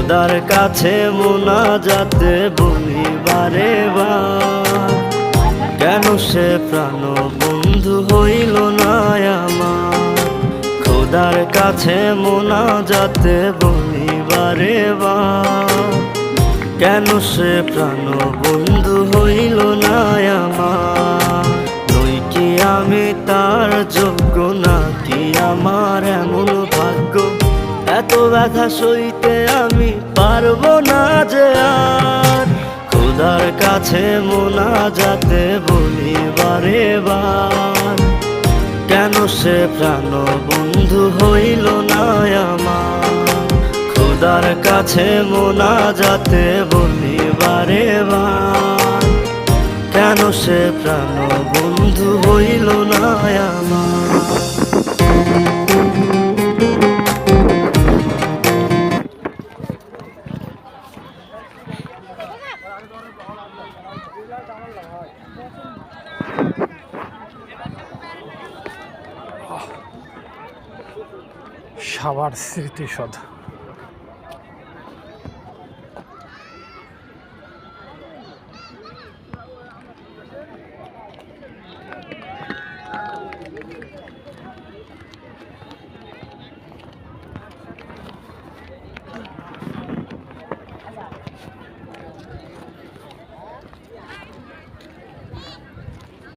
খোদার কাছে মোনাজাতে বলি বারে বার, কেন সে প্রাণ বন্ধু হইল না আমার। খোদার কাছে মোনাজাতে বলি বারে বার, কেন সে প্রাণ বন্ধু হইল না আমার। নই কি আমি তার যোগ্য, নাকি আমার এমন ভাগ্য, এত ব্যথা সইতে আমি পারবো না যে আর। খোদার কাছে মোনাজাতে বলি বারে বার, কেন সে প্রাণ বন্ধু হইল না আমার। খোদার কাছে মোনাজাতে বলি বারে বার, কেন সে প্রাণ বন্ধু হইল না আমার। সবার স্মৃতিসৌধ।